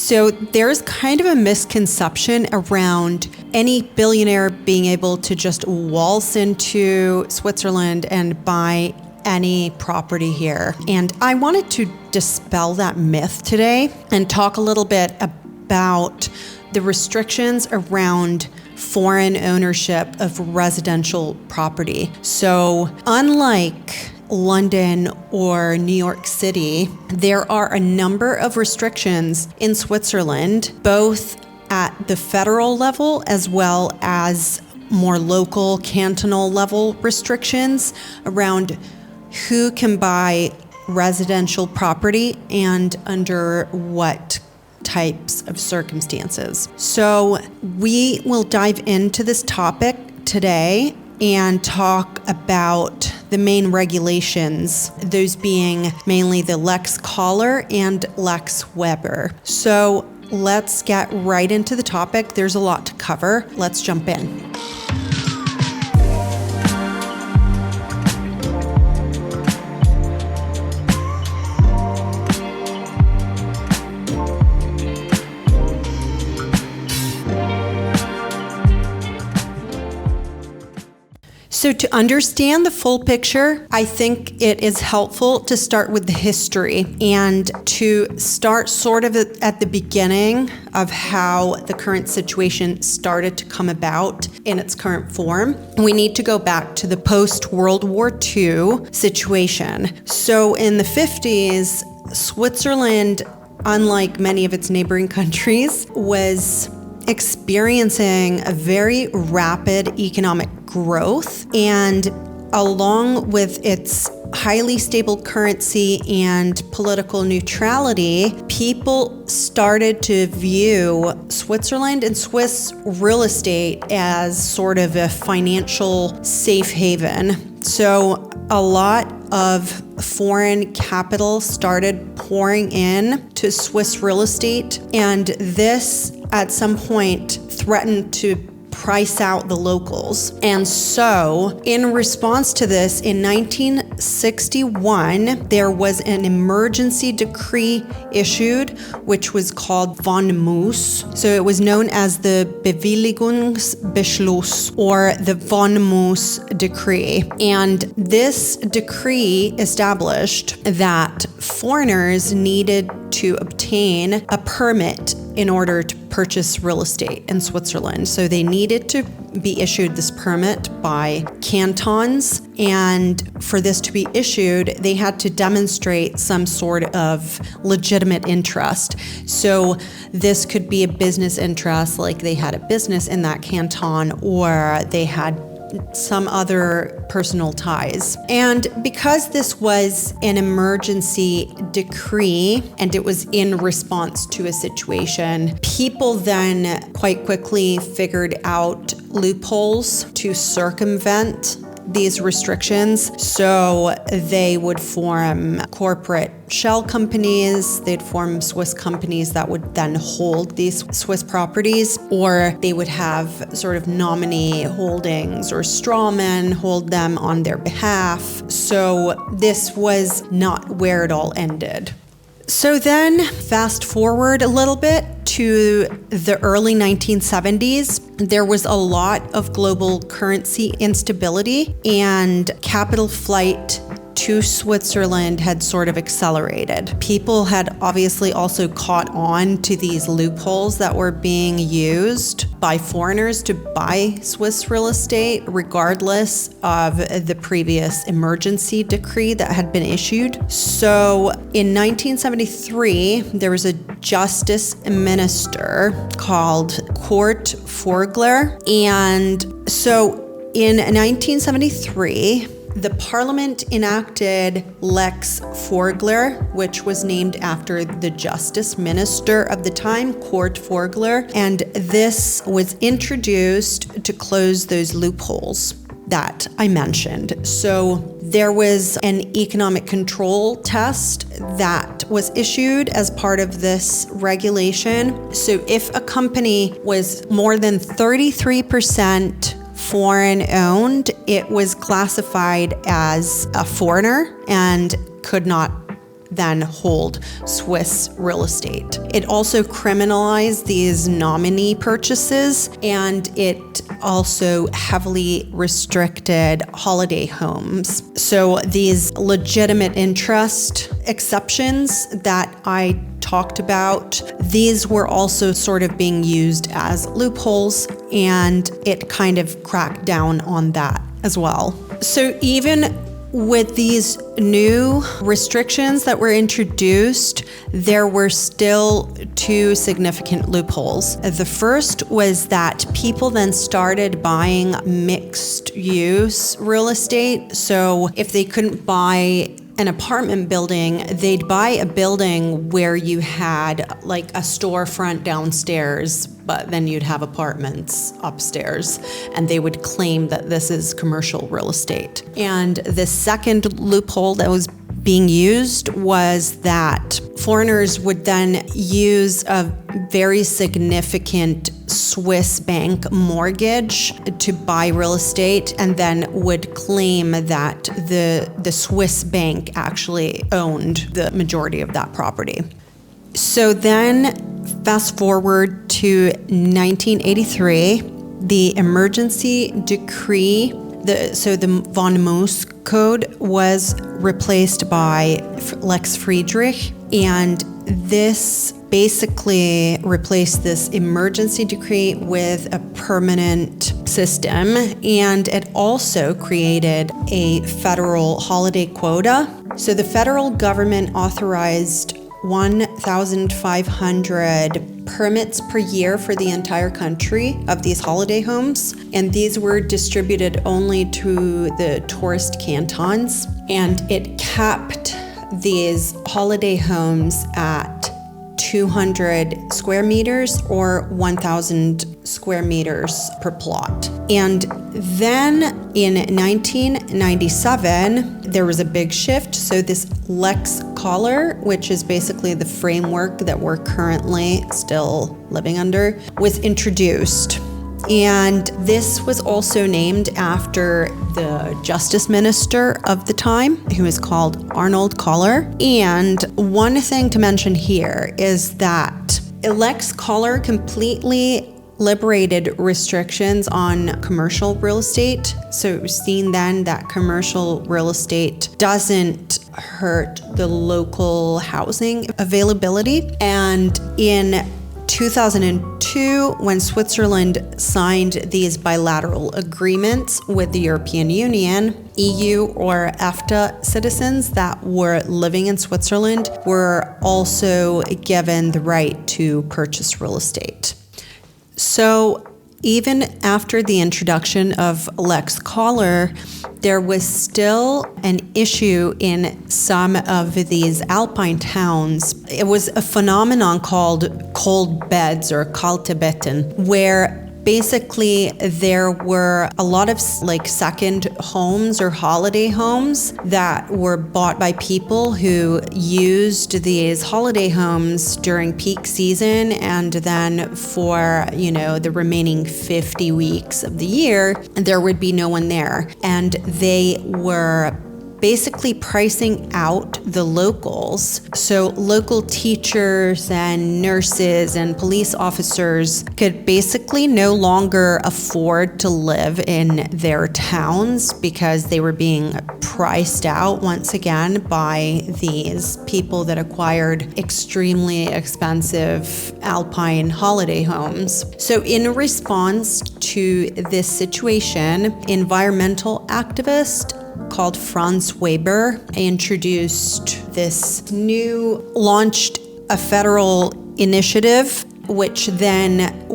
So there's kind of a misconception around any billionaire being able to just waltz into Switzerland and buy any property here. And I wanted to dispel that myth today and talk a little bit about the restrictions around foreign ownership of residential property. So unlike London or New York City, there are a number of restrictions in Switzerland, both at the federal level as well as more local cantonal level restrictions around who can buy residential property and under what types of circumstances. So we will dive into this topic today and talk about the main regulations, those being mainly the Lex Koller and Lex Weber. So let's get right into the topic. There's a lot to cover. Let's jump in. So to understand the full picture, I think it is helpful to start with the history and to start sort of at the beginning of how the current situation started to come about in its current form. We need to go back to the post-World War II situation. So in the 50s, Switzerland, unlike many of its neighboring countries, was experiencing a very rapid economic growth, and along with its highly stable currency and political neutrality, people started to view Switzerland and Swiss real estate as sort of a financial safe haven. So a lot of foreign capital started pouring in to Swiss real estate, and this at some point threatened to price out the locals. And so, in response to this, in 1961, there was an emergency decree issued, which was called Von Moos. So it was known as the Bewilligungsbeschluss, or the Von Moos Decree. And this decree established that foreigners needed to obtain a permit in order to purchase real estate in Switzerland. So they needed to be issued this permit by cantons, and for this to be issued, they had to demonstrate some sort of legitimate interest. So this could be a business interest, like they had a business in that canton, or they had some other personal ties. And because this was an emergency decree and it was in response to a situation, people then quite quickly figured out loopholes to circumvent these restrictions. So they would form corporate shell companies, they'd form Swiss companies that would then hold these Swiss properties, or they would have sort of nominee holdings or straw men hold them on their behalf. So this was not where it all ended. So then fast forward a little bit to the early 1970s, there was a lot of global currency instability, and capital flight to Switzerland had sort of accelerated. People had obviously also caught on to these loopholes that were being used by foreigners to buy Swiss real estate, regardless of the previous emergency decree that had been issued. So in 1973, there was a justice minister called Kurt Furgler. And so in 1973, the parliament enacted Lex Furgler, which was named after the justice minister of the time, Kurt Furgler, and this was introduced to close those loopholes that I mentioned. So there was an economic control test that was issued as part of this regulation. So if a company was more than 33% foreign owned, it was classified as a foreigner and could not then hold Swiss real estate. It also criminalized these nominee purchases, and it also heavily restricted holiday homes. So these legitimate interest exceptions that I talked about, these were also sort of being used as loopholes, and it kind of cracked down on that as well. So even with these new restrictions that were introduced, there were still two significant loopholes. The first was that people then started buying mixed use real estate. So if they couldn't buy an apartment building, they'd buy a building where you had like a storefront downstairs, but then you'd have apartments upstairs, and they would claim that this is commercial real estate. And the second loophole that was being used was that foreigners would then use a very significant Swiss bank mortgage to buy real estate, and then would claim that the Swiss bank actually owned the majority of that property. So then fast forward to 1983, the emergency decree, the von Moos Code was replaced by Lex Friedrich, and this basically replaced this emergency decree with a permanent system, and it also created a federal holiday quota. So the federal government authorized 1,500 permits per year for the entire country of these holiday homes, and these were distributed only to the tourist cantons, and it capped these holiday homes at 200 square meters or 1,000 square meters per plot. And then in 1997, there was a big shift. So this Lex Koller, which is basically the framework that we're currently still living under, was introduced. And this was also named after the justice minister of the time, who was called Arnold Koller. And one thing to mention here is that Lex Koller completely liberated restrictions on commercial real estate. So it was seen then that commercial real estate doesn't hurt the local housing availability. And in 2002, when Switzerland signed these bilateral agreements with the European Union, EU or EFTA citizens that were living in Switzerland were also given the right to purchase real estate. So even after the introduction of Lex Koller, there was still an issue in some of these alpine towns. It was a phenomenon called cold beds or kalte Betten, where basically there were a lot of like second homes or holiday homes that were bought by people who used these holiday homes during peak season, and then for, the remaining 50 weeks of the year, there would be no one there. And they were basically pricing out the locals. So local teachers and nurses and police officers could basically no longer afford to live in their towns because they were being priced out once again by these people that acquired extremely expensive alpine holiday homes. So in response to this situation, environmental activist called Lex Weber launched a federal initiative, which then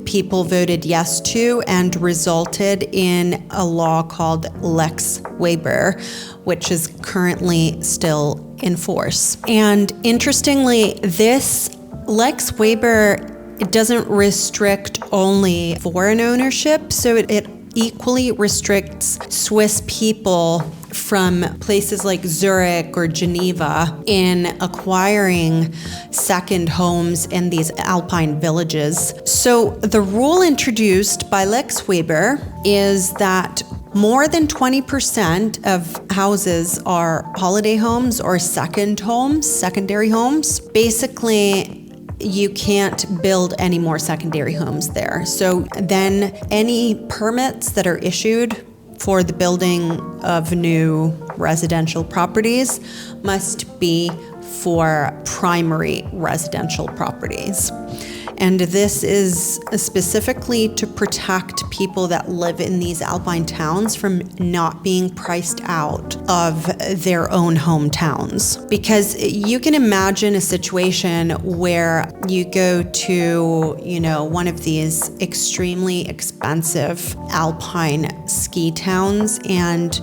people voted yes to, and resulted in a law called Lex Weber, which is currently still in force. And interestingly, this Lex Weber, it doesn't restrict only foreign ownership, so it equally restricts Swiss people from places like Zurich or Geneva in acquiring second homes in these alpine villages. So the rule introduced by Lex Weber is that More than 20% of houses are holiday homes or secondary homes. Basically, you can't build any more secondary homes there. So then any permits that are issued for the building of new residential properties must be for primary residential properties. And this is specifically to protect people that live in these alpine towns from not being priced out of their own hometowns. Because you can imagine a situation where you go to, one of these extremely expensive alpine ski towns, and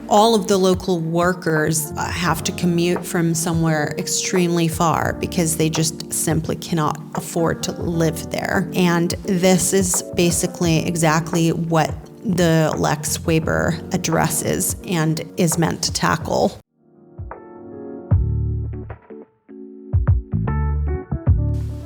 all of the local workers have to commute from somewhere extremely far because they just simply cannot afford to live there. And this is basically exactly what the Lex Weber addresses and is meant to tackle.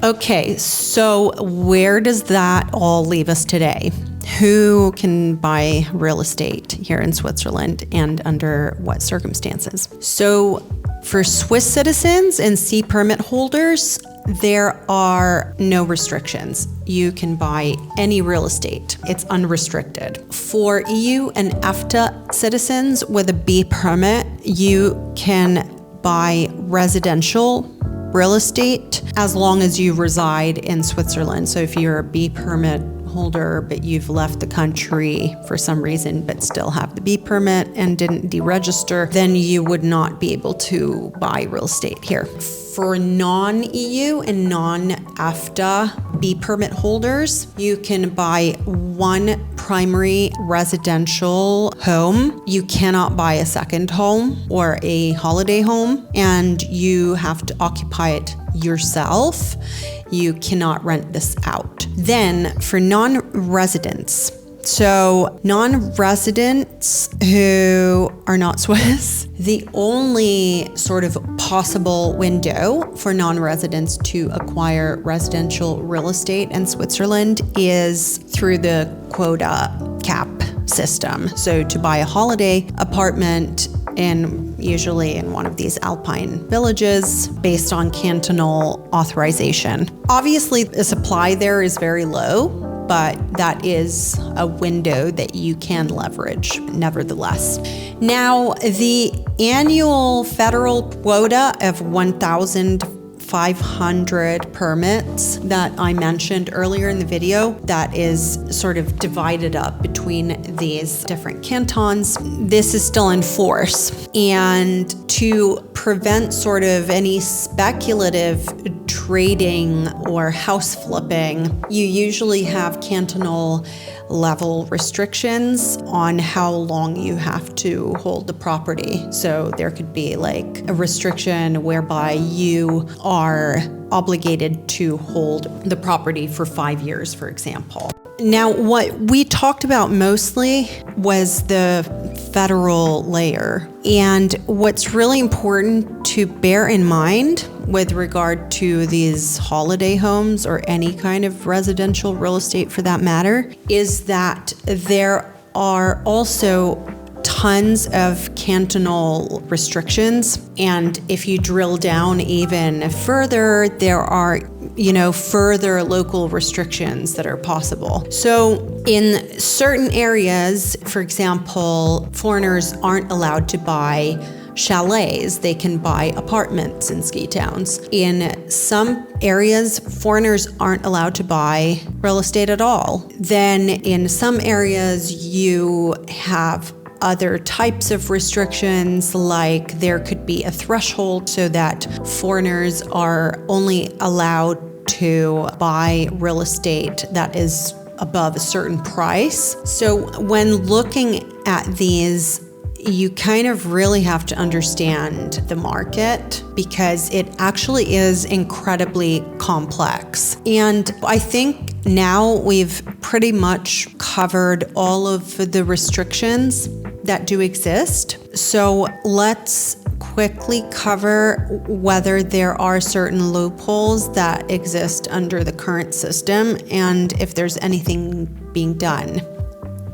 Okay, so where does that all leave us today? Who can buy real estate here in Switzerland and under what circumstances? So for Swiss citizens and C permit holders, there are no restrictions. You can buy any real estate. It's unrestricted. For EU and EFTA citizens with a B permit, you can buy residential real estate as long as you reside in Switzerland. So if you're a B permit holder, but you've left the country for some reason, but still have the B permit and didn't deregister, then you would not be able to buy real estate here. For non-EU and non-EFTA B permit holders, you can buy one primary residential home. You cannot buy a second home or a holiday home, and you have to occupy it yourself. You cannot rent this out. Then for non-residents, so non-residents who are not Swiss, the only sort of possible window for non-residents to acquire residential real estate in Switzerland is through the quota cap system. So to buy a holiday apartment usually in one of these alpine villages based on cantonal authorization. Obviously, the supply there is very low, but that is a window that you can leverage nevertheless. Now, the annual federal quota of 1,500 permits that I mentioned earlier in the video, that is sort of divided up between these different cantons. This is still in force. And to prevent sort of any speculative trading or house flipping, you usually have cantonal level restrictions on how long you have to hold the property. So there could be like a restriction whereby you are obligated to hold the property for 5 years, for example. Now, what we talked about mostly was the federal layer. And what's really important to bear in mind with regard to these holiday homes or any kind of residential real estate for that matter is that there are also tons of cantonal restrictions. And if you drill down even further, there are further local restrictions that are possible. So in certain areas, for example, foreigners aren't allowed to buy chalets. They can buy apartments in ski towns. In some areas, foreigners aren't allowed to buy real estate at all. Then in some areas, you have other types of restrictions, like there could be a threshold so that foreigners are only allowed to buy real estate that is above a certain price. So when looking at these, you kind of really have to understand the market because it actually is incredibly complex. And I think now we've pretty much covered all of the restrictions that do exist. So let's quickly cover whether there are certain loopholes that exist under the current system and if there's anything being done.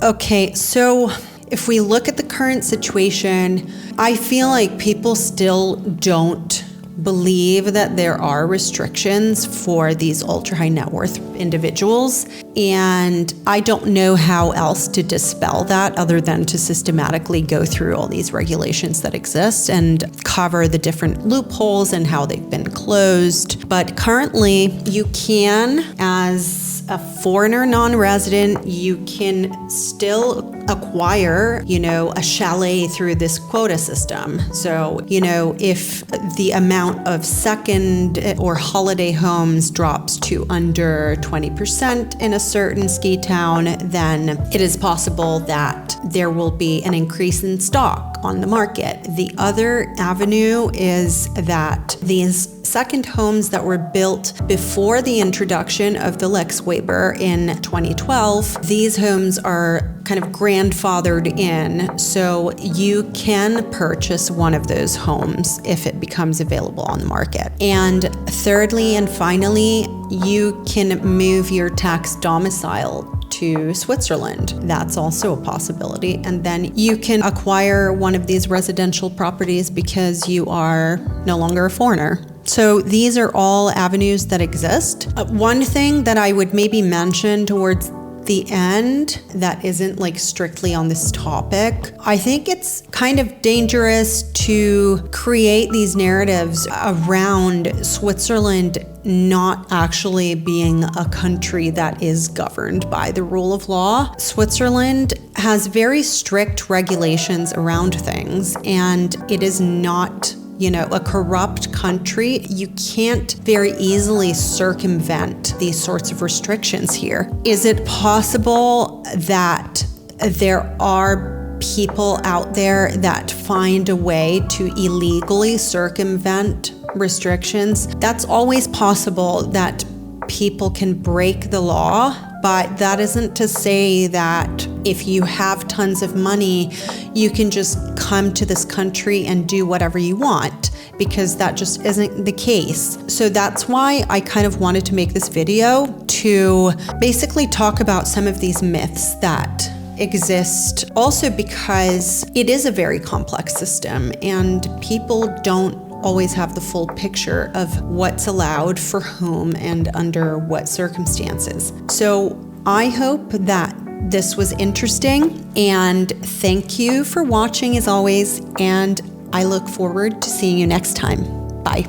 Okay, so if we look at the current situation, I feel like people still don't believe that there are restrictions for these ultra high net worth individuals. And I don't know how else to dispel that other than to systematically go through all these regulations that exist and cover the different loopholes and how they've been closed. But currently, you can, as a foreigner non-resident, you can still acquire, a chalet through this quota system. So, if the amount of second or holiday homes drops to under 20% in a certain ski town, then it is possible that there will be an increase in stock on the market. The other avenue is that these second homes that were built before the introduction of the Lex Weber in 2012, these homes are kind of grandfathered in, so you can purchase one of those homes if it becomes available on the market. And thirdly and finally, you can move your tax domicile to Switzerland. That's also a possibility. And then you can acquire one of these residential properties because you are no longer a foreigner. So these are all avenues that exist. One thing that I would maybe mention towards the end that isn't like strictly on this topic, I think it's kind of dangerous to create these narratives around Switzerland not actually being a country that is governed by the rule of law. Switzerland has very strict regulations around things, and it is not a corrupt country. You can't very easily circumvent these sorts of restrictions here. Is it possible that there are people out there that find a way to illegally circumvent restrictions? That's always possible that people can break the law, but that isn't to say that if you have tons of money, you can just come to this country and do whatever you want, because that just isn't the case. So that's why I kind of wanted to make this video to basically talk about some of these myths that exist. Also because it is a very complex system and people don't always have the full picture of what's allowed for whom and under what circumstances. So I hope that this was interesting, and thank you for watching as always, and I look forward to seeing you next time. Bye.